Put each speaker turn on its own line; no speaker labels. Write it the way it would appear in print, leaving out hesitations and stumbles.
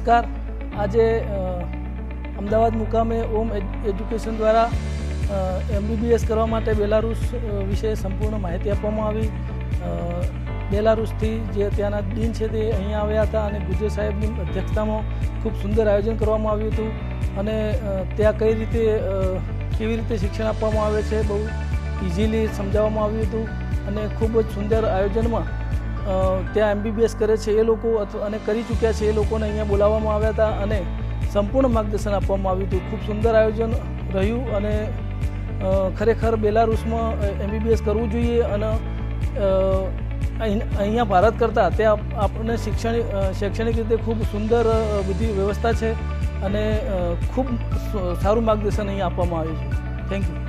નમસ્કાર। આજે અમદાવાદ મુકામે ઓમ એજ્યુકેશન દ્વારા MBBS કરવા માટે બેલારુસ વિશે સંપૂર્ણ માહિતી આપવામાં આવી। બેલારુસથી જે ત્યાંના ડીન છે તે અહીંયા આવ્યા હતા અને ગુજર સાહેબની અધ્યક્ષતામાં ખૂબ સુંદર આયોજન કરવામાં આવ્યું હતું અને ત્યાં કઈ રીતે કેવી રીતે શિક્ષણ આપવામાં આવે છે બહુ ઇઝીલી સમજાવવામાં આવ્યું હતું અને ખૂબ જ સુંદર આયોજનમાં ત્યાં MBBS કરે છે એ લોકો અને કરી ચૂક્યા છે એ લોકોને અહીંયા બોલાવવામાં આવ્યા હતા અને સંપૂર્ણ માર્ગદર્શન આપવામાં આવ્યું હતું। ખૂબ સુંદર આયોજન રહ્યું અને ખરેખર બેલારુસમાં MBBS કરવું જોઈએ અને અહીંયા ભારત કરતાં ત્યાં આપણને શૈક્ષણિક રીતે ખૂબ સુંદર બધી વ્યવસ્થા છે અને ખૂબ સારું માર્ગદર્શન અહીંયા આપવામાં આવ્યું છે। Thank you.